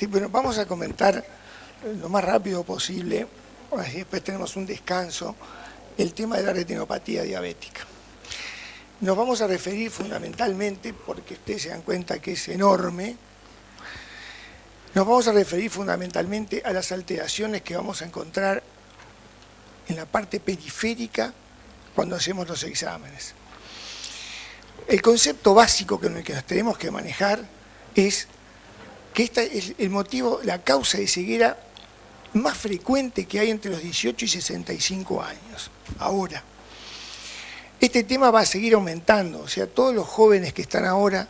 Bueno, vamos a comentar lo más rápido posible, así después tenemos un descanso, el tema de la retinopatía diabética. Nos vamos a referir fundamentalmente, porque ustedes se dan cuenta que es enorme, nos vamos a referir fundamentalmente a las alteraciones que vamos a encontrar en la parte periférica cuando hacemos los exámenes. El concepto básico con el que nos tenemos que manejar es que esta es el motivo, la causa de ceguera más frecuente que hay entre los 18 y 65 años. Ahora, este tema va a seguir aumentando, o sea, todos los jóvenes que están ahora,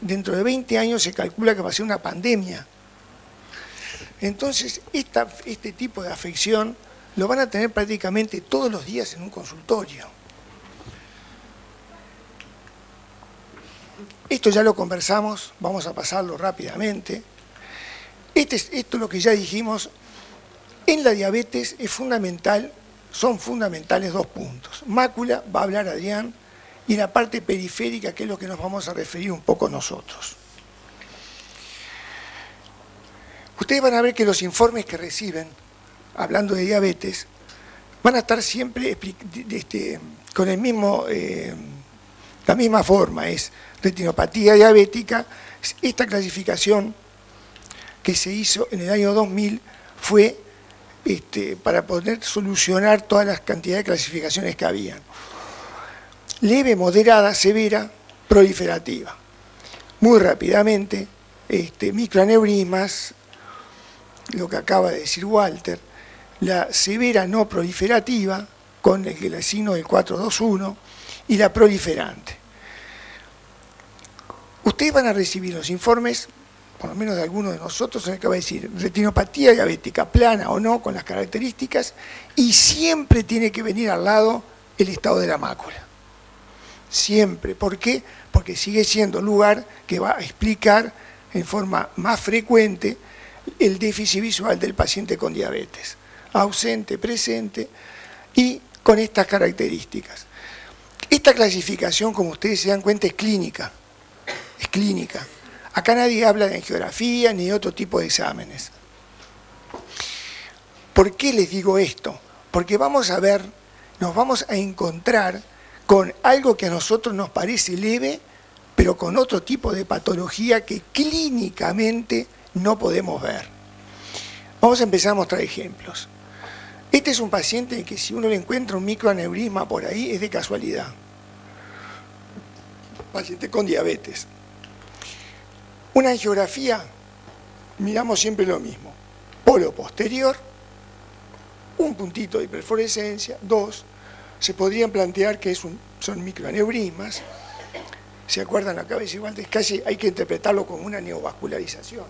dentro de 20 años se calcula que va a ser una pandemia. Entonces, este tipo de afección lo van a tener prácticamente todos los días en un consultorio. Esto ya lo conversamos, vamos a pasarlo rápidamente. Esto es lo que ya dijimos. En la diabetes es fundamental, son fundamentales dos puntos. Mácula, va a hablar Adrián, y la parte periférica, que es lo que nos vamos a referir un poco nosotros. Ustedes van a ver que los informes que reciben, hablando de diabetes, van a estar siempre con el mismo, la misma forma, es retinopatía diabética. Esta clasificación que se hizo en el año 2000 fue para poder solucionar todas las cantidades de clasificaciones que habían. Leve, moderada, severa, proliferativa. Muy rápidamente, microaneurismas, lo que acaba de decir Walter, la severa no proliferativa, con el signo del 421, y la proliferante. Ustedes van a recibir los informes, por lo menos de algunos de nosotros, en el que va a decir retinopatía diabética, plana o no, con las características, y siempre tiene que venir al lado el estado de la mácula. Siempre. ¿Por qué? Porque sigue siendo el lugar que va a explicar en forma más frecuente el déficit visual del paciente con diabetes. Ausente, presente y con estas características. Esta clasificación, como ustedes se dan cuenta, es clínica. Es clínica. Acá nadie habla de angiografía ni de otro tipo de exámenes. ¿Por qué les digo esto? Porque vamos a ver, nos vamos a encontrar con algo que a nosotros nos parece leve, pero con otro tipo de patología que clínicamente no podemos ver. Vamos a empezar a mostrar ejemplos. Este es un paciente en que si uno le encuentra un microaneurisma por ahí es de casualidad. Paciente con diabetes. Una angiografía, miramos siempre lo mismo. Polo posterior, un puntito de hiperfluorescencia, dos, se podrían plantear que son microaneurismas. ¿Se acuerdan la cabeza igual? Casi hay que interpretarlo como una neovascularización.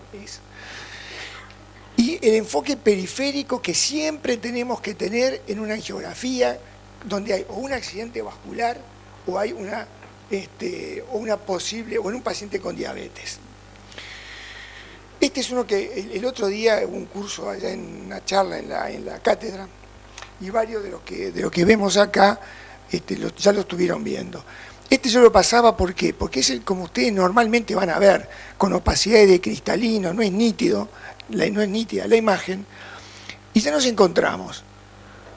Y el enfoque periférico que siempre tenemos que tener en una angiografía donde hay o un accidente vascular o hay una posible, o en un paciente con diabetes. Este es uno que el otro día hubo un curso allá en una charla en la cátedra y varios de los que vemos acá ya lo estuvieron viendo. Yo lo pasaba, ¿por qué? Porque es como ustedes normalmente van a ver, con opacidad de cristalino, no es nítido, no es nítida la imagen, y ya nos encontramos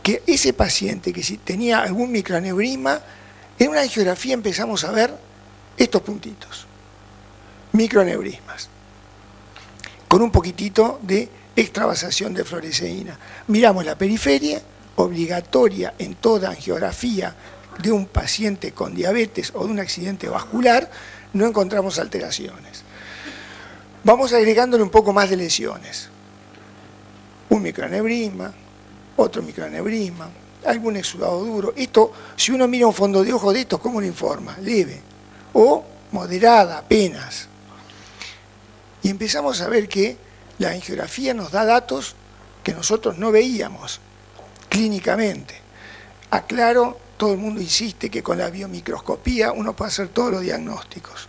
que ese paciente que si tenía algún microaneurisma, en una angiografía empezamos a ver estos puntitos, microaneurismas, con un poquitito de extravasación de fluoresceína. Miramos la periferia, obligatoria en toda angiografía de un paciente con diabetes o de un accidente vascular, no encontramos alteraciones. Vamos agregándole un poco más de lesiones. Un microaneurisma, otro microaneurisma, algún exudado duro. Esto, si uno mira un fondo de ojo de esto, ¿cómo lo informa? Leve o moderada, apenas. Y empezamos a ver que la angiografía nos da datos que nosotros no veíamos clínicamente. Aclaro, todo el mundo insiste que con la biomicroscopía uno puede hacer todos los diagnósticos,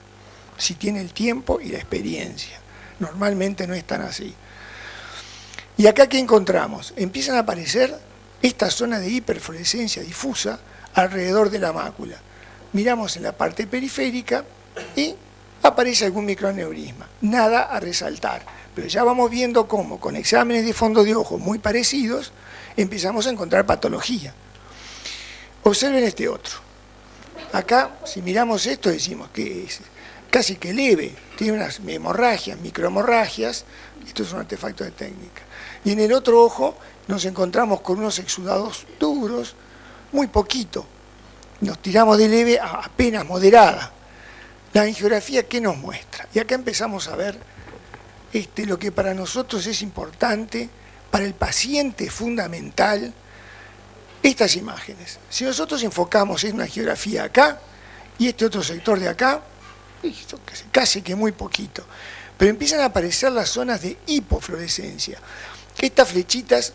si tiene el tiempo y la experiencia. Normalmente no es tan así. Y acá, ¿qué encontramos? Empiezan a aparecer estas zonas de hiperfluorescencia difusa alrededor de la mácula. Miramos en la parte periférica y aparece algún microaneurisma. Nada a resaltar. Pero ya vamos viendo cómo, con exámenes de fondo de ojo muy parecidos, empezamos a encontrar patología. Observen este otro. Acá, si miramos esto, decimos que es casi que leve, tiene unas hemorragias, microhemorragias, esto es un artefacto de técnica. Y en el otro ojo nos encontramos con unos exudados duros, muy poquito. Nos tiramos de leve a apenas moderada. La angiografía, ¿qué nos muestra? Y acá empezamos a ver lo que para nosotros es importante, para el paciente es fundamental, estas imágenes. Si nosotros enfocamos en una angiografía acá y este otro sector de acá, casi que muy poquito, pero empiezan a aparecer las zonas de hipofluorescencia. Estas flechitas,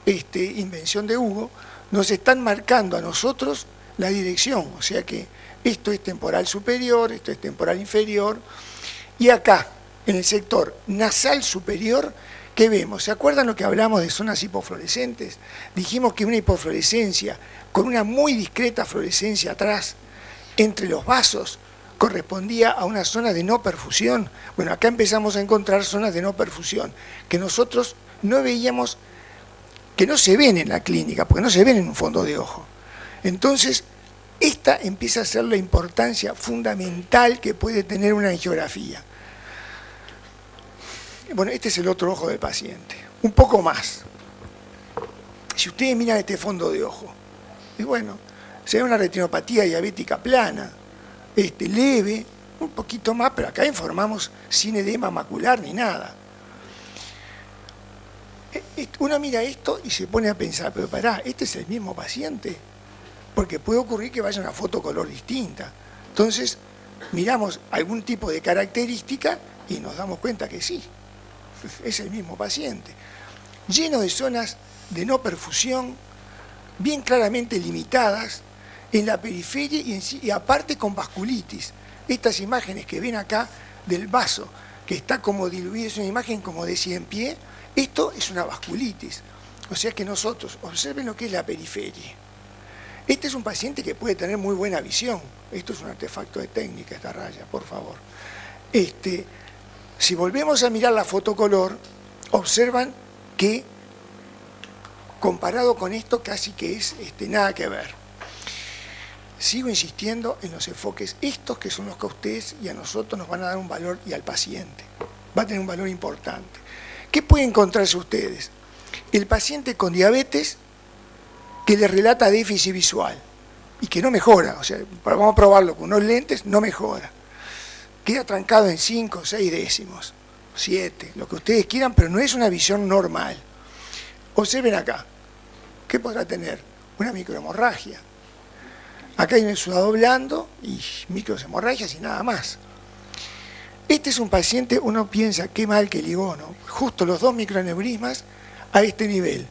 invención de Hugo, nos están marcando a nosotros la dirección, o sea que esto es temporal superior, esto es temporal inferior, y acá, en el sector nasal superior, ¿qué vemos? ¿Se acuerdan lo que hablamos de zonas hipofluorescentes? Dijimos que una hipofluorescencia con una muy discreta fluorescencia atrás, entre los vasos, correspondía a una zona de no perfusión. Bueno, acá empezamos a encontrar zonas de no perfusión, que nosotros no veíamos, que no se ven en la clínica, porque no se ven en un fondo de ojo. Entonces, esta empieza a ser la importancia fundamental que puede tener una angiografía. Bueno, este es el otro ojo del paciente, un poco más. Si ustedes miran este fondo de ojo, y bueno, se ve una retinopatía diabética plana, leve, un poquito más, pero acá informamos sin edema macular ni nada. Uno mira esto y se pone a pensar, pero pará, ¿este es el mismo paciente? Porque puede ocurrir que vaya una foto color distinta. Entonces, miramos algún tipo de característica y nos damos cuenta que sí, es el mismo paciente. Lleno de zonas de no perfusión, bien claramente limitadas, en la periferia y aparte con vasculitis. Estas imágenes que ven acá del vaso, que está como diluido, es una imagen como de 100 pie, esto es una vasculitis. O sea que nosotros, observen lo que es la periferia. Este es un paciente que puede tener muy buena visión. Esto es un artefacto de técnica, esta raya, por favor. Si volvemos a mirar la fotocolor, observan que comparado con esto casi que es nada que ver. Sigo insistiendo en los enfoques estos que son los que a ustedes y a nosotros nos van a dar un valor y al paciente. Va a tener un valor importante. ¿Qué pueden encontrarse ustedes? El paciente con diabetes que le relata déficit visual y que no mejora, o sea, vamos a probarlo con unos lentes, no mejora. Queda trancado en 5 o 6 décimos, 7, lo que ustedes quieran, pero no es una visión normal. Observen acá, ¿qué podrá tener? Una microhemorragia. Acá hay un exudado blando y microhemorragias y nada más. Este es un paciente, uno piensa, qué mal que ligó, ¿no? Justo los 2 microaneurismas a este nivel.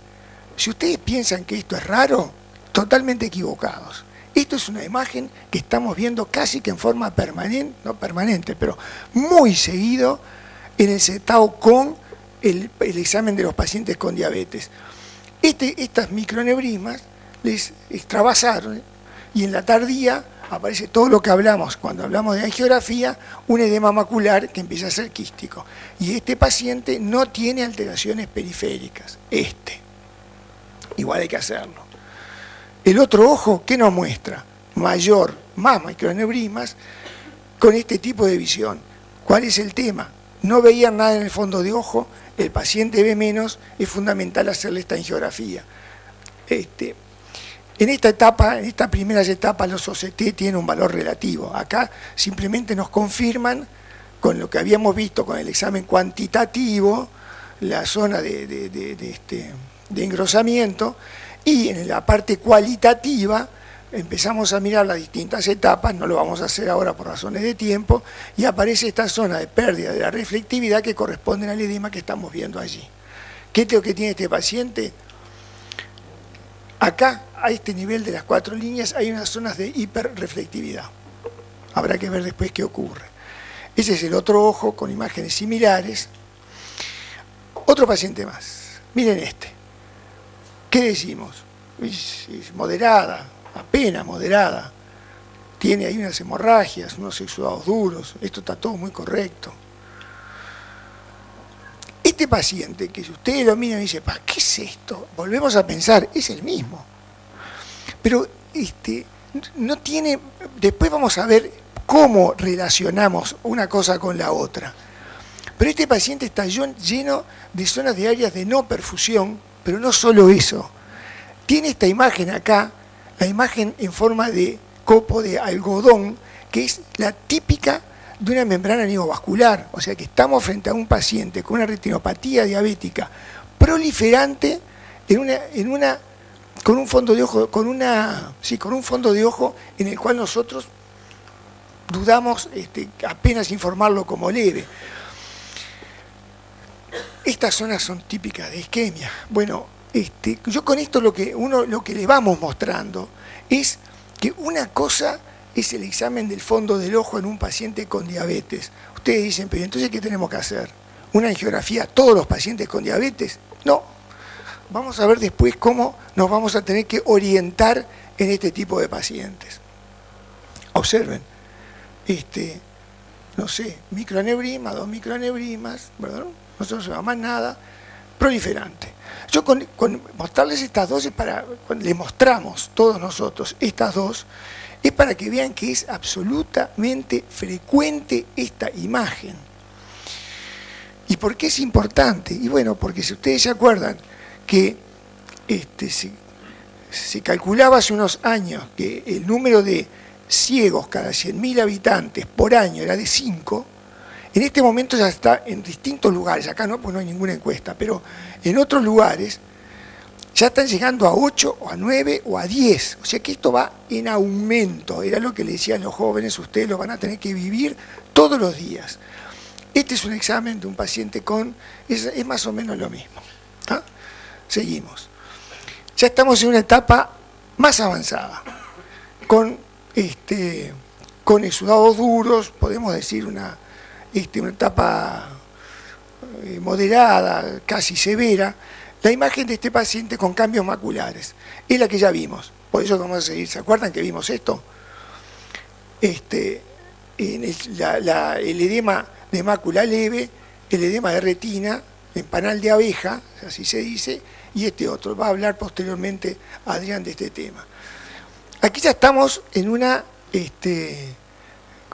Si ustedes piensan que esto es raro, totalmente equivocados. Esto es una imagen que estamos viendo casi que en forma permanente, no permanente, pero muy seguido en el CETAO con el examen de los pacientes con diabetes. Estas microaneurismas les extravasaron y en la tardía aparece todo lo que hablamos cuando hablamos de angiografía, un edema macular que empieza a ser quístico. Y este paciente no tiene alteraciones periféricas, igual hay que hacerlo. El otro ojo, ¿qué nos muestra? Más microaneurismas con este tipo de visión. ¿Cuál es el tema? No veían nada en el fondo de ojo, el paciente ve menos, es fundamental hacerle esta angiografía. En esta etapa, en estas primeras etapas, los OCT tienen un valor relativo. Acá simplemente nos confirman con lo que habíamos visto con el examen cuantitativo, la zona de engrosamiento, y en la parte cualitativa empezamos a mirar las distintas etapas, no lo vamos a hacer ahora por razones de tiempo, y aparece esta zona de pérdida de la reflectividad que corresponde al edema que estamos viendo allí. ¿Qué es lo que tiene este paciente? Acá, a este nivel de las 4 líneas, hay unas zonas de hiperreflectividad. Habrá que ver después qué ocurre. Ese es el otro ojo con imágenes similares. Otro paciente más. Miren este. ¿Qué decimos? Es moderada, apenas moderada. Tiene ahí unas hemorragias, unos exudados duros. Esto está todo muy correcto. Este paciente, que si ustedes lo miran y dicen, ¿qué es esto? Volvemos a pensar, es el mismo. Pero no tiene, después vamos a ver cómo relacionamos una cosa con la otra. Pero este paciente está lleno de zonas de áreas de no perfusión, pero no solo eso. Tiene esta imagen acá, la imagen en forma de copo de algodón, que es la típica de una membrana neovascular. O sea que estamos frente a un paciente con una retinopatía diabética proliferante con un fondo de ojo, con un fondo de ojo en el cual nosotros dudamos apenas informarlo como leve. Estas zonas son típicas de isquemia. Bueno, yo con esto lo que le vamos mostrando es que una cosa es el examen del fondo del ojo en un paciente con diabetes. Ustedes dicen, pero entonces ¿qué tenemos que hacer? ¿Una angiografía a todos los pacientes con diabetes? No. Vamos a ver después cómo nos vamos a tener que orientar en este tipo de pacientes. Observen, no sé, microaneurima, 2 microaneurismas, ¿verdad? No se llama más nada, proliferante. Yo con mostrarles estas dos, les mostramos todos nosotros estas dos, es para que vean que es absolutamente frecuente esta imagen. ¿Y por qué es importante? Y bueno, porque si ustedes se acuerdan que se calculaba hace unos años que el número de ciegos cada 100.000 habitantes por año era de 5, en este momento ya está en distintos lugares, acá no, pues no hay ninguna encuesta, pero en otros lugares ya están llegando a 8 o a 9 o a 10, o sea que esto va en aumento, era lo que le decían los jóvenes, ustedes lo van a tener que vivir todos los días. Este es un examen de un paciente es más o menos lo mismo. ¿Ah? Seguimos. Ya estamos en una etapa más avanzada, con exudados duros, podemos decir una etapa moderada, casi severa. La imagen de este paciente con cambios maculares es la que ya vimos, por eso vamos a seguir. ¿Se acuerdan que vimos esto? El edema de mácula leve, el edema de retina, en panal de abeja, así se dice, y este otro. Va a hablar posteriormente Adrián de este tema. Aquí ya estamos en con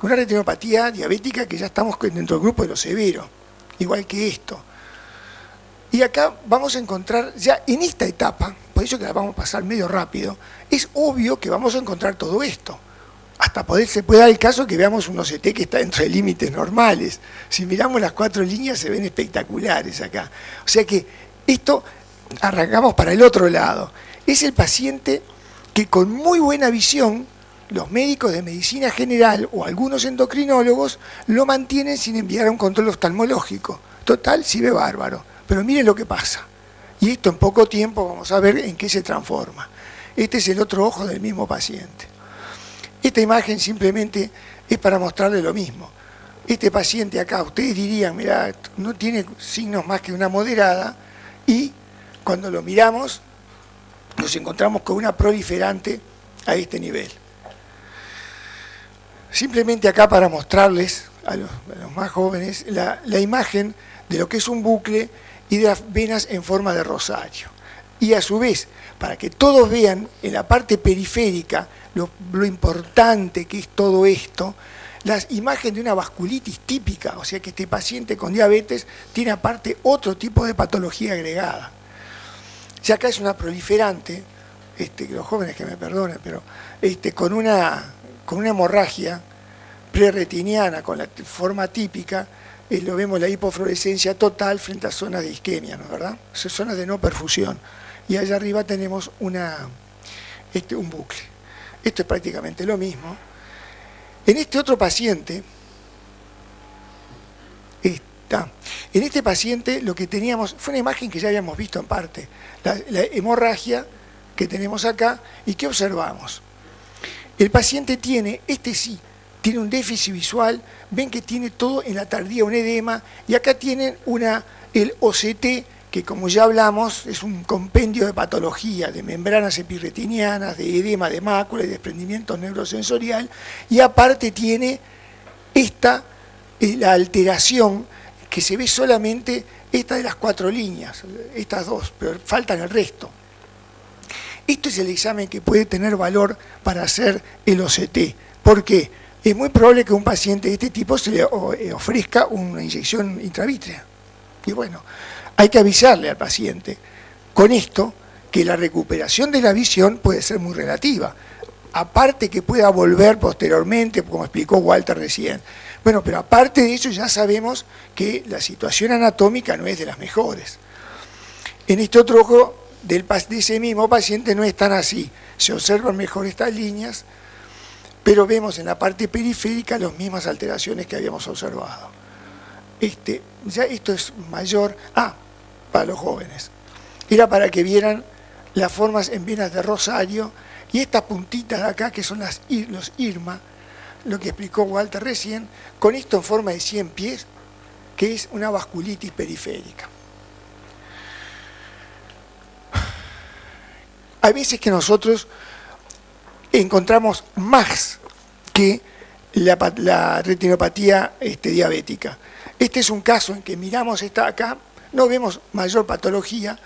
una retinopatía diabética que ya estamos dentro del grupo de lo severo, igual que esto. Y acá vamos a encontrar, ya en esta etapa, por eso que la vamos a pasar medio rápido, es obvio que vamos a encontrar todo esto. Hasta se puede dar el caso que veamos un OCT que está dentro de límites normales. Si miramos las 4 líneas se ven espectaculares acá. O sea que esto, arrancamos para el otro lado. Es el paciente que con muy buena visión, los médicos de medicina general o algunos endocrinólogos lo mantienen sin enviar a un control oftalmológico. Total, si ve bárbaro. Pero miren lo que pasa. Y esto en poco tiempo vamos a ver en qué se transforma. Este es el otro ojo del mismo paciente. Esta imagen simplemente es para mostrarle lo mismo. Este paciente acá, ustedes dirían, mirá, no tiene signos más que una moderada, y cuando lo miramos, nos encontramos con una proliferante a este nivel. Simplemente acá para mostrarles a los más jóvenes la imagen de lo que es un bucle y de las venas en forma de rosario. Y a su vez, para que todos vean en la parte periférica lo importante que es todo esto, las imágenes de una vasculitis típica, o sea que este paciente con diabetes tiene aparte otro tipo de patología agregada. Ya acá es una proliferante, los jóvenes que me perdonen, pero con una hemorragia preretiniana con la forma típica, lo vemos la hipofluorescencia total frente a zonas de isquemia, ¿no es verdad? Son zonas de no perfusión. Y allá arriba tenemos un bucle. Esto es prácticamente lo mismo. En este otro paciente, en este paciente lo que teníamos fue una imagen que ya habíamos visto en parte, la hemorragia que tenemos acá, y ¿qué observamos? El paciente tiene, tiene un déficit visual, ven que tiene todo en la tardía un edema, y acá tienen el OCT, que como ya hablamos, es un compendio de patología, de membranas epirretinianas, de edema de mácula y desprendimiento neurosensorial, y aparte tiene la alteración que se ve solamente esta de las 4 líneas, estas 2, pero faltan el resto. Esto es el examen que puede tener valor para hacer el OCT. ¿Por qué? Es muy probable que a un paciente de este tipo se le ofrezca una inyección intravítrea. Y bueno, hay que avisarle al paciente con esto que la recuperación de la visión puede ser muy relativa. Aparte que pueda volver posteriormente, como explicó Walter recién. Bueno, pero aparte de eso ya sabemos que la situación anatómica no es de las mejores. En este otro ojo de ese mismo paciente no es tan así. Se observan mejor estas líneas, pero vemos en la parte periférica las mismas alteraciones que habíamos observado. Ya esto es mayor. Para los jóvenes. Era para que vieran las formas en venas de Rosario y estas puntitas de acá que son los IRMA, lo que explicó Walter recién, con esto en forma de 100 pies, que es una vasculitis periférica. Hay veces que nosotros encontramos más que la retinopatía diabética. Este es un caso en que miramos esta acá, no vemos mayor patología,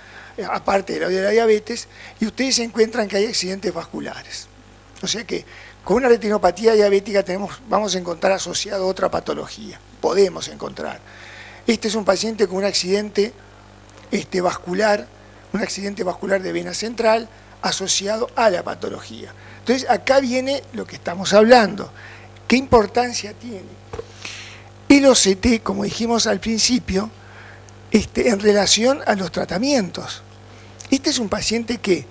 aparte de la diabetes, y ustedes encuentran que hay accidentes vasculares. O sea que con una retinopatía diabética vamos a encontrar asociado otra patología, podemos encontrar. Este es un paciente con un accidente vascular de vena central asociado a la patología. Entonces acá viene lo que estamos hablando. ¿Qué importancia tiene el OCT, como dijimos al principio, en relación a los tratamientos? Este es un paciente que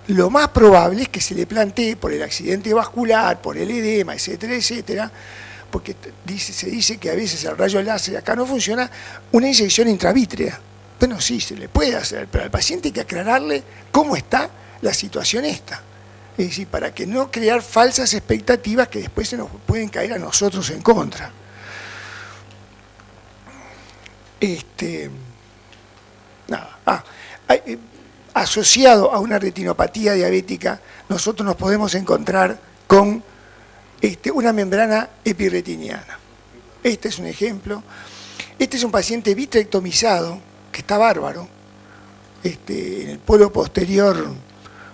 lo más probable es que se le plantee por el accidente vascular, por el edema, etcétera, etcétera, porque se dice que a veces el rayo láser acá no funciona, una inyección intravítrea. Bueno, sí, se le puede hacer, pero al paciente hay que aclararle cómo está la situación esta. Es decir, para que no crear falsas expectativas que después se nos pueden caer a nosotros en contra. Asociado a una retinopatía diabética, nosotros nos podemos encontrar con una membrana epirretiniana. Este es un ejemplo. Este es un paciente vitrectomizado, que está bárbaro. En el polo posterior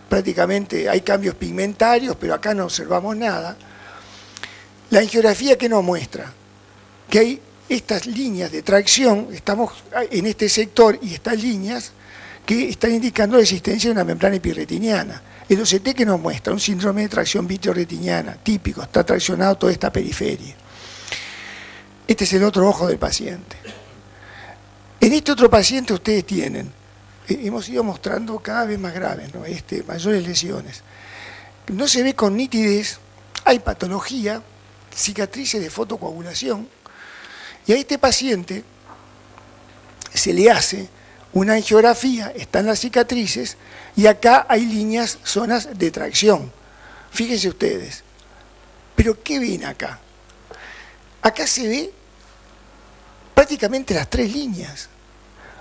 prácticamente hay cambios pigmentarios, pero acá no observamos nada. La angiografía, ¿qué nos muestra? Que hay estas líneas de tracción, estamos en este sector, y estas líneas que están indicando la existencia de una membrana epirretiniana. El OCT que nos muestra un síndrome de tracción vitreoretiniana típico, está traccionado toda esta periferia. Este es el otro ojo del paciente. En este otro paciente ustedes tienen, hemos ido mostrando cada vez más graves, ¿no? Mayores lesiones. No se ve con nitidez, hay patología, cicatrices de fotocoagulación, y a este paciente se le hace una angiografía, están las cicatrices, y acá hay líneas, zonas de tracción. Fíjense ustedes. Pero ¿qué ven acá? Acá se ve prácticamente las 3 líneas.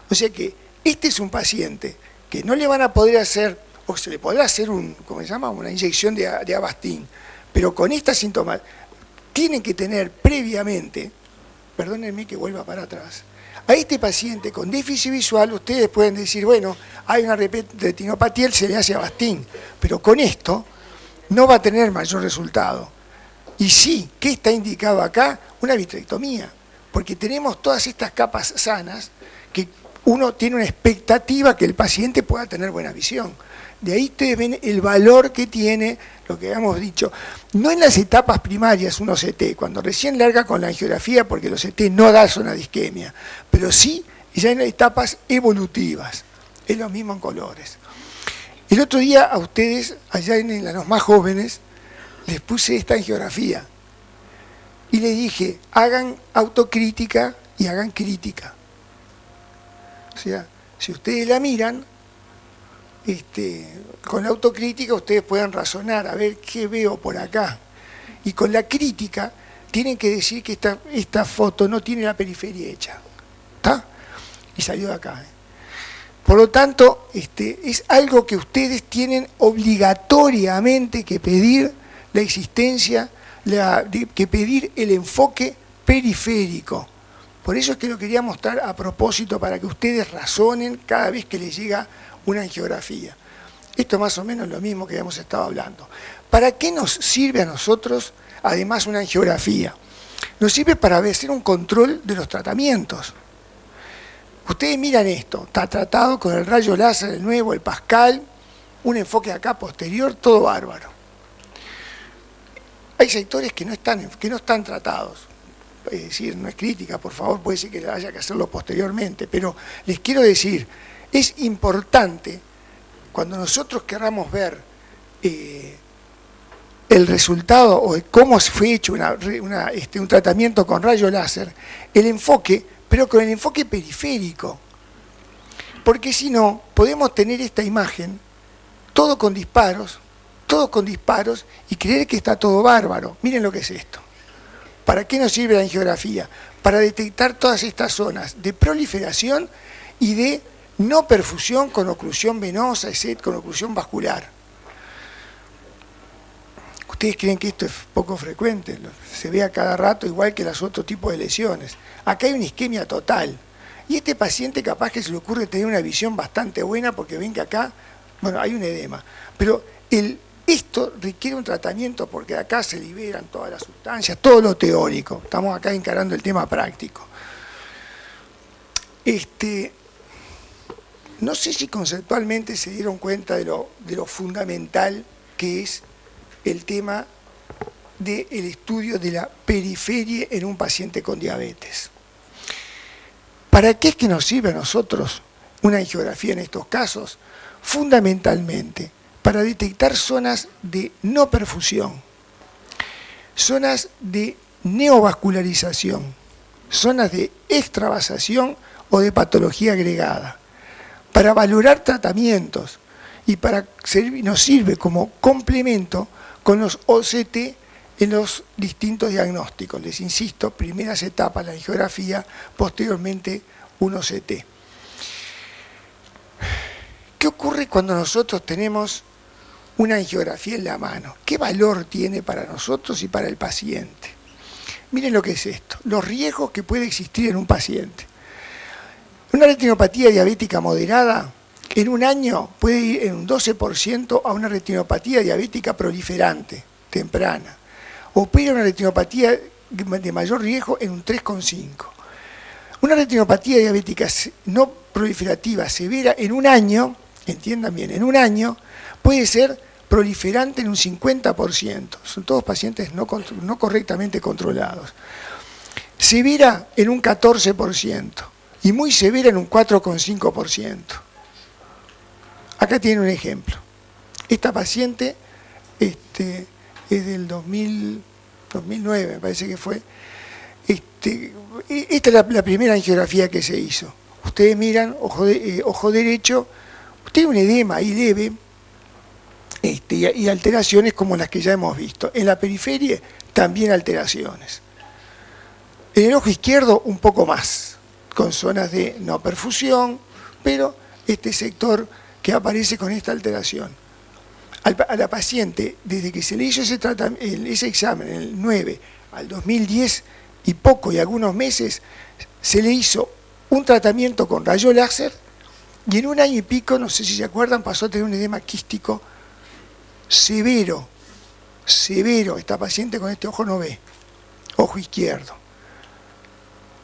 O sea que este es un paciente que no le van a poder hacer, o se le podrá hacer una inyección de Avastin, pero con estas síntomas tienen que tener previamente, perdónenme que vuelva para atrás, a este paciente con déficit visual ustedes pueden decir, bueno, hay una retinopatía, se le hace Avastin, pero con esto no va a tener mayor resultado. Y sí, ¿qué está indicado acá? Una vitrectomía, porque tenemos todas estas capas sanas que uno tiene una expectativa que el paciente pueda tener buena visión. De ahí ustedes ven el valor que tiene, lo que habíamos dicho, no en las etapas primarias un OCT, cuando recién larga con la angiografía, porque el OCT no da zona de isquemia, pero sí ya en etapas evolutivas, es lo mismo en colores. El otro día a ustedes, allá en los más jóvenes, les puse esta angiografía y les dije, hagan autocrítica y hagan crítica. O sea, si ustedes la miran, con la autocrítica ustedes pueden razonar, a ver qué veo por acá. Y con la crítica tienen que decir que esta foto no tiene la periferia hecha. ¿Está? Y salió de acá. Por lo tanto, es algo que ustedes tienen obligatoriamente que pedir la existencia, que pedir el enfoque periférico. Por eso es que lo quería mostrar a propósito, para que ustedes razonen cada vez que les llega una angiografía. Esto es más o menos lo mismo que hemos estado hablando. ¿Para qué nos sirve a nosotros, además, una angiografía? Nos sirve para hacer un control de los tratamientos. Ustedes miran esto, está tratado con el rayo láser, el nuevo, el Pascal, un enfoque acá posterior, todo bárbaro. Hay sectores que no están tratados. Es decir, no es crítica, por favor, puede ser que haya que hacerlo posteriormente, pero les quiero decir, es importante, cuando nosotros queramos ver el resultado o cómo fue hecho un tratamiento con rayo láser, el enfoque, pero con el enfoque periférico. Porque si no, podemos tener esta imagen, todo con disparos, y creer que está todo bárbaro. Miren lo que es esto. ¿Para qué nos sirve la angiografía? Para detectar todas estas zonas de proliferación y de no perfusión con oclusión venosa, con oclusión vascular. ¿Ustedes creen que esto es poco frecuente? Se ve a cada rato igual que los otros tipos de lesiones. Acá hay una isquemia total. Y este paciente capaz que se le ocurre tener una visión bastante buena porque ven que acá, bueno, hay un edema. Pero esto requiere un tratamiento porque de acá se liberan todas las sustancias, todo lo teórico. Estamos acá encarando el tema práctico. No sé si conceptualmente se dieron cuenta de lo fundamental que es el tema del estudio de la periferia en un paciente con diabetes. ¿Para qué es que nos sirve a nosotros una angiografía en estos casos? Fundamentalmente para detectar zonas de no perfusión, zonas de neovascularización, zonas de extravasación o de patología agregada, para valorar tratamientos y nos sirve como complemento con los OCT en los distintos diagnósticos. Les insisto, primeras etapas la angiografía, posteriormente un OCT. ¿Qué ocurre cuando nosotros tenemos una angiografía en la mano? ¿Qué valor tiene para nosotros y para el paciente? Miren lo que es esto, los riesgos que puede existir en un paciente. Una retinopatía diabética moderada en un año puede ir en un 12% a una retinopatía diabética proliferante, temprana. O puede ir a una retinopatía de mayor riesgo en un 3,5%. Una retinopatía diabética no proliferativa severa en un año, entiendan bien, en un año puede ser proliferante en un 50%. Son todos pacientes no correctamente controlados. Severa en un 14% y muy severa en un 4,5%. Acá tienen un ejemplo. Esta paciente es del 2009, me parece que fue. Esta es la primera angiografía que se hizo. Ustedes miran, ojo derecho, tiene un edema ahí leve, y alteraciones como las que ya hemos visto. En la periferia también alteraciones. En el ojo izquierdo un poco más, con zonas de no perfusión, pero este sector que aparece con esta alteración. A la paciente, desde que se le hizo ese examen, en el 9 al 2010 y poco y algunos meses, se le hizo un tratamiento con rayo láser y en un año y pico, no sé si se acuerdan, pasó a tener un edema quístico severo. Esta paciente con este ojo no ve, ojo izquierdo.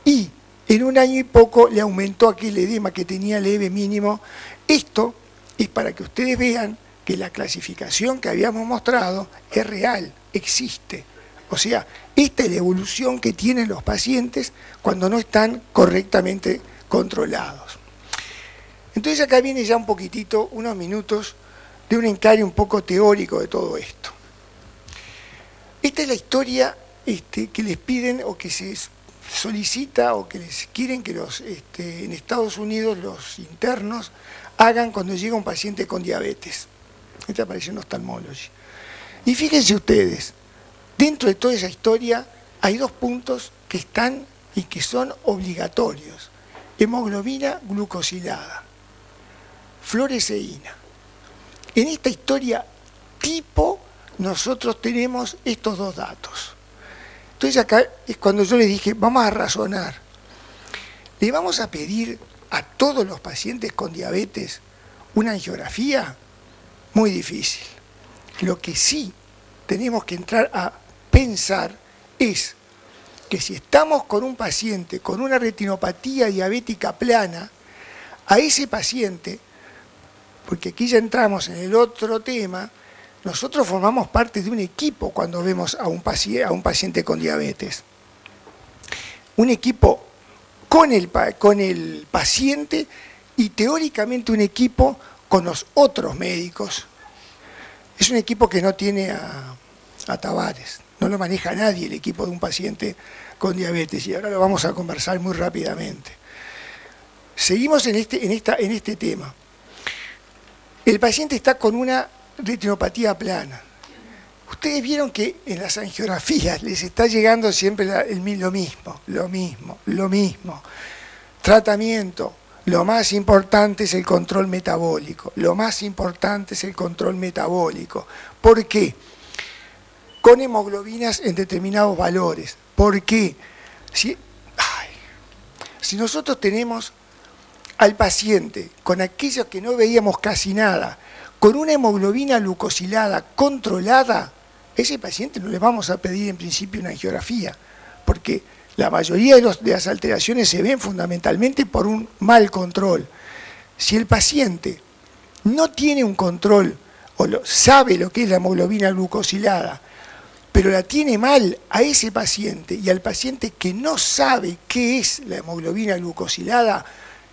Y en un año y poco le aumentó aquel edema que tenía leve mínimo. Esto es para que ustedes vean que la clasificación que habíamos mostrado es real, existe. O sea, esta es la evolución que tienen los pacientes cuando no están correctamente controlados. Entonces acá viene ya un poquitito, unos minutos, de un encare un poco teórico de todo esto. Esta es la historia que les piden o que se solicita o que les quieren que en Estados Unidos los internos hagan cuando llega un paciente con diabetes. Esta apareció en Ophthalmology. Y fíjense ustedes, dentro de toda esa historia hay dos puntos que están y que son obligatorios. Hemoglobina glucosilada, fluoresceína. En esta historia tipo nosotros tenemos estos dos datos. Entonces acá es cuando yo les dije, vamos a razonar. ¿Le vamos a pedir a todos los pacientes con diabetes una angiografía? Muy difícil. Lo que sí tenemos que entrar a pensar es que si estamos con un paciente con una retinopatía diabética plana, a ese paciente, porque aquí ya entramos en el otro tema, nosotros formamos parte de un equipo cuando vemos a un paciente con diabetes. Un equipo con el paciente y teóricamente un equipo con los otros médicos. Es un equipo que no tiene a Tavares, no lo maneja nadie el equipo de un paciente con diabetes, y ahora lo vamos a conversar muy rápidamente. Seguimos en este tema. El paciente está con una retinopatía plana. Ustedes vieron que en las angiografías les está llegando siempre lo mismo. Tratamiento. Lo más importante es el control metabólico. ¿Por qué? Con hemoglobinas en determinados valores. ¿Por qué? Si nosotros tenemos al paciente con aquellos que no veíamos casi nada, con una hemoglobina glucosilada controlada, ese paciente no le vamos a pedir en principio una angiografía, porque la mayoría de las alteraciones se ven fundamentalmente por un mal control. Si el paciente no tiene un control o sabe lo que es la hemoglobina glucosilada, pero la tiene mal a ese paciente y al paciente que no sabe qué es la hemoglobina glucosilada,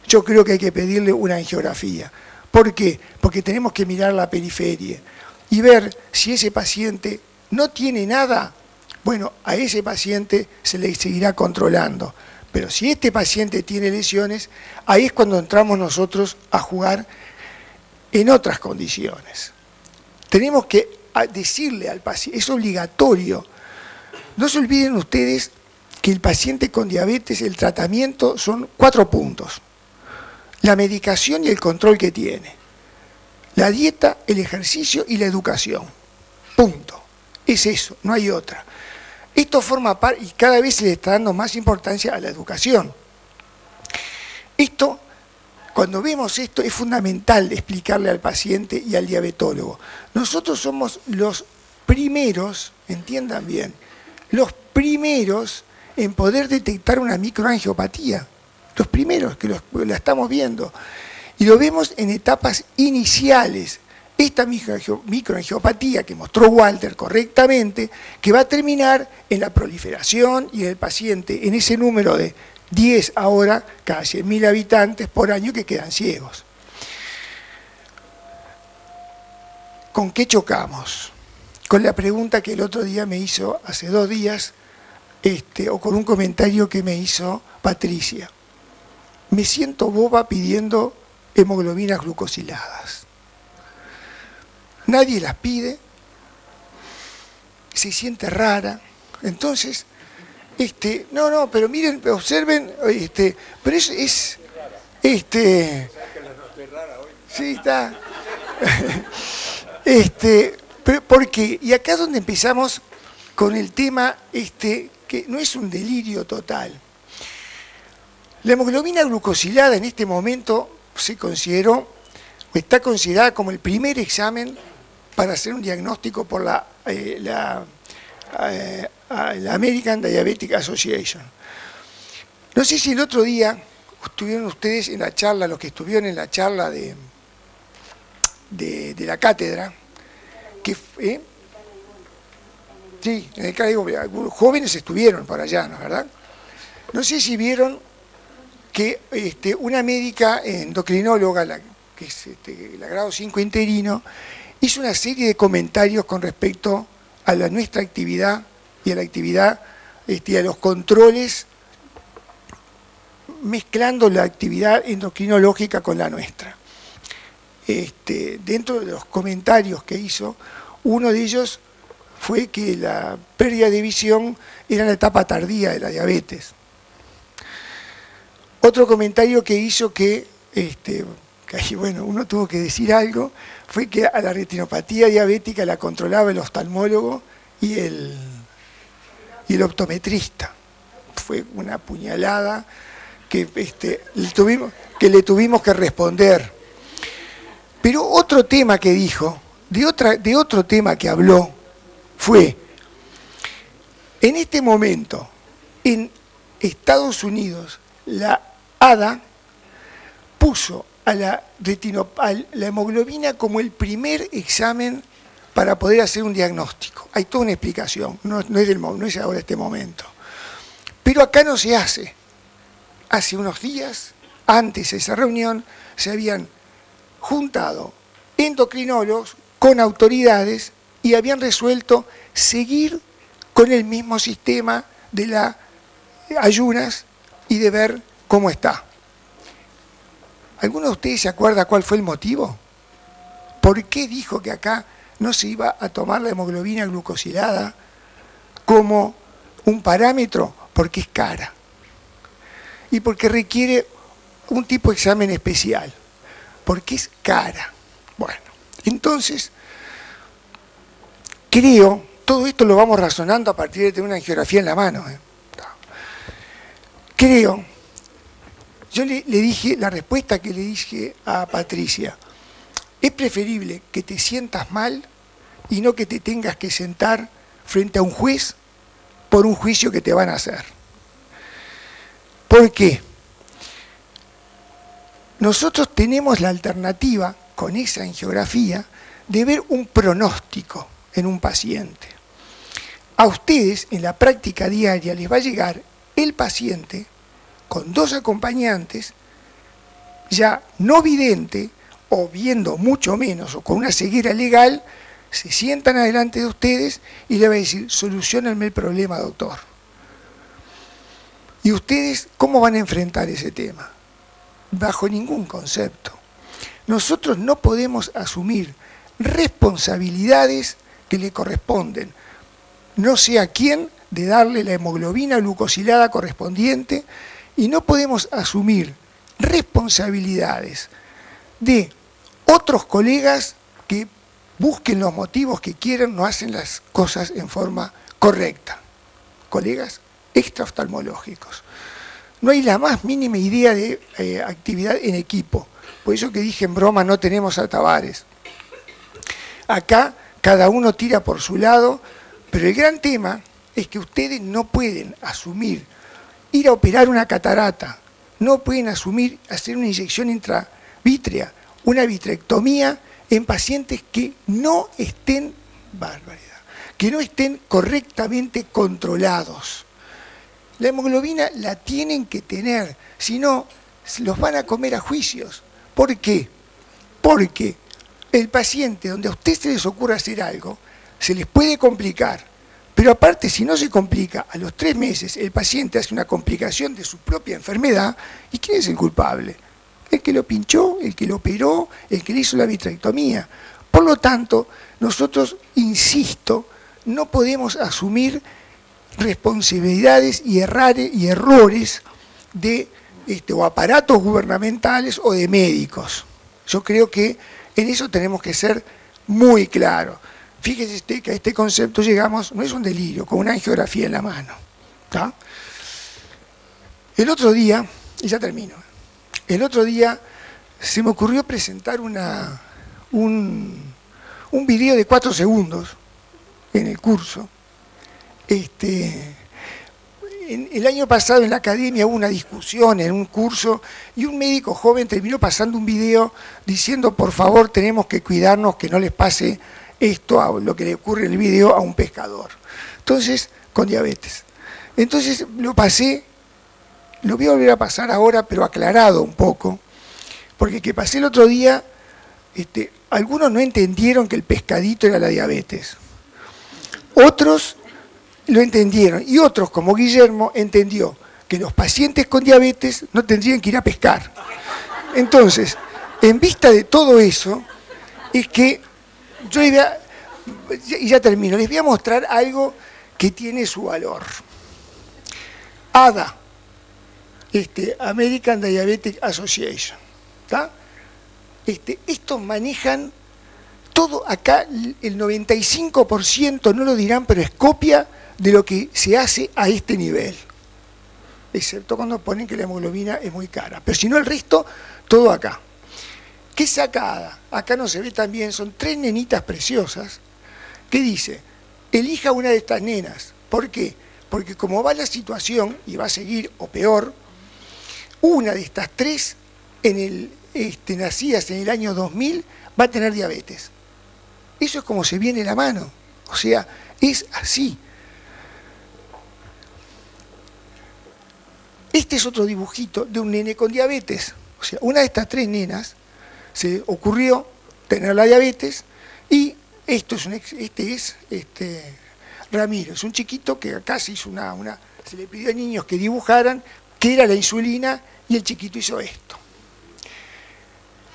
yo creo que hay que pedirle una angiografía. ¿Por qué? Porque tenemos que mirar la periferia y ver si ese paciente no tiene nada. Bueno, a ese paciente se le seguirá controlando. Pero si este paciente tiene lesiones, ahí es cuando entramos nosotros a jugar en otras condiciones. Tenemos que decirle al paciente, es obligatorio. No se olviden ustedes que el paciente con diabetes, el tratamiento son 4 puntos. La medicación y el control que tiene. La dieta, el ejercicio y la educación. Punto. Es eso, no hay otra. Esto forma parte, y cada vez se le está dando más importancia a la educación. Cuando vemos esto, es fundamental explicarle al paciente y al diabetólogo. Nosotros somos los primeros, entiendan bien, los primeros en poder detectar una microangiopatía. Los primeros que la estamos viendo. Y lo vemos en etapas iniciales. Esta microangiopatía que mostró Walter correctamente, que va a terminar en la proliferación y en el paciente, en ese número de 10 ahora, cada 100.000 habitantes por año que quedan ciegos. ¿Con qué chocamos? Con la pregunta que el otro día me hizo, hace 2 días, o con un comentario que me hizo Patricia. Me siento boba pidiendo hemoglobinas glucosiladas. Nadie las pide, se siente rara. Entonces, pero miren, observen, pero sí, está. ¿Por qué? Y acá es donde empezamos con el tema, que no es un delirio total. La hemoglobina glucosilada en este momento está considerada como el primer examen para hacer un diagnóstico por la American Diabetic Association. No sé si el otro día estuvieron ustedes en la charla, los que estuvieron en la charla de la cátedra, sí, en el Caribe, algunos jóvenes estuvieron por allá, ¿no es verdad? No sé si vieron que una médica endocrinóloga, que es la grado 5 interino, hizo una serie de comentarios con respecto a nuestra actividad y a la actividad, y a los controles, mezclando la actividad endocrinológica con la nuestra. Dentro de los comentarios que hizo, uno de ellos fue que la pérdida de visión era la etapa tardía de la diabetes. Otro comentario que hizo que bueno, uno tuvo que decir algo, fue que a la retinopatía diabética la controlaba el oftalmólogo y el optometrista. Fue una puñalada le tuvimos que responder. Pero otro tema que dijo, de otro tema que habló, fue, en este momento, en Estados Unidos, la ADA puso a la hemoglobina como el primer examen para poder hacer un diagnóstico. Hay toda una explicación, no es ahora este momento. Pero acá no se hace. Hace unos días, antes de esa reunión, se habían juntado endocrinólogos con autoridades y habían resuelto seguir con el mismo sistema de las ayunas y de ver cómo está. ¿Alguno de ustedes se acuerda cuál fue el motivo? ¿Por qué dijo que acá no se iba a tomar la hemoglobina glucosilada como un parámetro? Porque es cara y porque requiere un tipo de examen especial, porque es cara. Bueno, entonces, creo, todo esto lo vamos razonando a partir de tener una angiografía en la mano. Creo, yo le dije, la respuesta que le dije a Patricia, es preferible que te sientas mal y no que te tengas que sentar frente a un juez por un juicio que te van a hacer. ¿Por qué? Nosotros tenemos la alternativa, con esa angiografía, de ver un pronóstico en un paciente. A ustedes, en la práctica diaria, les va a llegar el paciente con 2 acompañantes, ya no vidente, o viendo mucho menos, o con una ceguera legal, se sientan adelante de ustedes y le va a decir, soluciónenme el problema, doctor. ¿Y ustedes cómo van a enfrentar ese tema? Bajo ningún concepto. Nosotros no podemos asumir responsabilidades que le corresponden, no sé a quién, de darle la hemoglobina glucosilada correspondiente, y no podemos asumir responsabilidades de otros colegas que busquen los motivos que quieran, no hacen las cosas en forma correcta. Colegas extraoftalmológicos. No hay la más mínima idea de actividad en equipo. Por eso que dije en broma, no tenemos altabares. Acá cada uno tira por su lado, pero el gran tema es que ustedes no pueden asumir ir a operar una catarata, no pueden asumir hacer una inyección intravítrea, una vitrectomía en pacientes que no estén, que no estén correctamente controlados. La hemoglobina la tienen que tener, si no, los van a comer a juicios. ¿Por qué? Porque el paciente, donde a usted se les ocurra hacer algo, se les puede complicar. Pero aparte, si no se complica, a los 3 meses el paciente hace una complicación de su propia enfermedad, ¿y quién es el culpable? El que lo pinchó, el que lo operó, el que le hizo la vitrectomía. Por lo tanto, nosotros, insisto, no podemos asumir responsabilidades y errores de o aparatos gubernamentales o de médicos. Yo creo que en eso tenemos que ser muy claros. Fíjese que a este concepto llegamos, no es un delirio, con una angiografía en la mano. ¿Tá? El otro día, y ya termino, el otro día se me ocurrió presentar un video de 4 segundos en el curso. El año pasado en la academia hubo una discusión en un curso y un médico joven terminó pasando un video diciendo, por favor, tenemos que cuidarnos que no les pase esto, a lo que le ocurre en el video, a un pescador. Entonces, con diabetes. Entonces lo pasé, lo voy a volver a pasar ahora, pero aclarado un poco, porque que pasé el otro día, algunos no entendieron que el pescadito era la diabetes. Otros lo entendieron, y otros, como Guillermo, entendió que los pacientes con diabetes no tendrían que ir a pescar. Entonces, en vista de todo eso, es que yo les voy a, y ya termino, les voy a mostrar algo que tiene su valor. ADA, American Diabetic Association, ¿tá? Estos manejan todo acá, el 95%, no lo dirán, pero es copia de lo que se hace a este nivel. excepto cuando ponen que la hemoglobina es muy cara. Pero si no, el resto, todo acá. ¿Qué sacada? Acá no se ve tan bien, son 3 nenitas preciosas. ¿Qué dice? Elija una de estas nenas. ¿Por qué? Porque como va la situación, y va a seguir o peor, una de estas 3, nacidas en el año 2000, va a tener diabetes. Eso es como se viene la mano. O sea, es así. Este es otro dibujito de un nene con diabetes. O sea, una de estas 3 nenas se ocurrió tener la diabetes y este es Ramiro, es un chiquito que acá se hizo se le pidió a niños que dibujaran qué era la insulina y el chiquito hizo esto.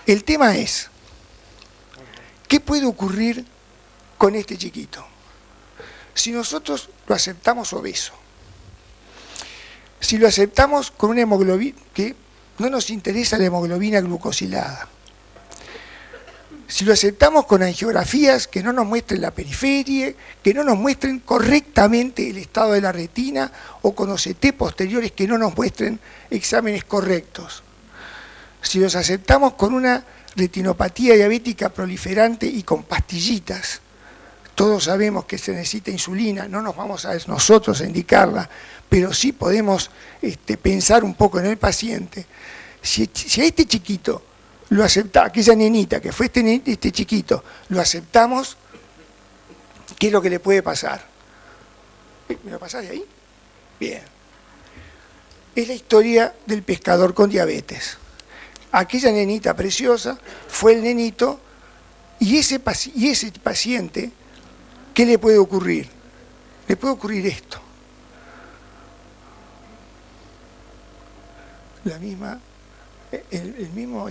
El tema es, ¿qué puede ocurrir con este chiquito? Si nosotros lo aceptamos obeso, si lo aceptamos con una hemoglobina, que no nos interesa la hemoglobina glucosilada, si lo aceptamos con angiografías que no nos muestren la periferia, que no nos muestren correctamente el estado de la retina, o con OCT posteriores que no nos muestren exámenes correctos, si los aceptamos con una retinopatía diabética proliferante y con pastillitas, todos sabemos que se necesita insulina, no nos vamos a nosotros a indicarla, pero sí podemos pensar un poco en el paciente. Si a este chiquito lo aceptamos, aquella nenita que fue este chiquito, lo aceptamos, ¿qué es lo que le puede pasar? ¿Me lo pasás de ahí? Bien. Es la historia del pescador con diabetes. Aquella nenita preciosa fue el nenito y ese paciente, ¿qué le puede ocurrir? Le puede ocurrir esto. La misma, el mismo,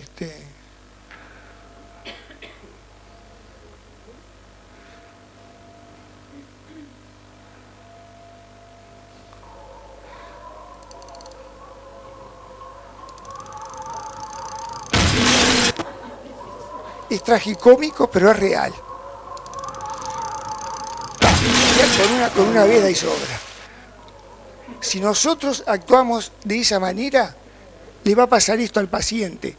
es tragicómico, pero es real. Con una veda y sobra. Si nosotros actuamos de esa manera, le va a pasar esto al paciente.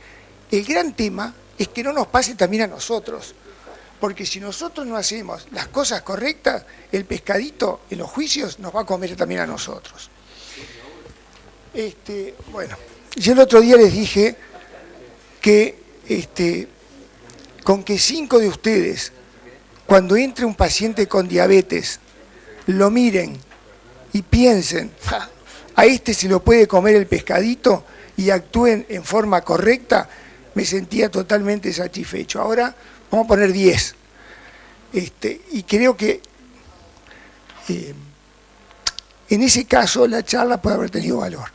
El gran tema es que no nos pase también a nosotros, porque si nosotros no hacemos las cosas correctas, el pescadito en los juicios nos va a comer también a nosotros. Bueno, yo el otro día les dije que con que 5 de ustedes, cuando entre un paciente con diabetes, lo miren y piensen, a este se lo puede comer el pescadito, y actúen en forma correcta, me sentía totalmente satisfecho. Ahora vamos a poner 10. Y creo que en ese caso la charla puede haber tenido valor.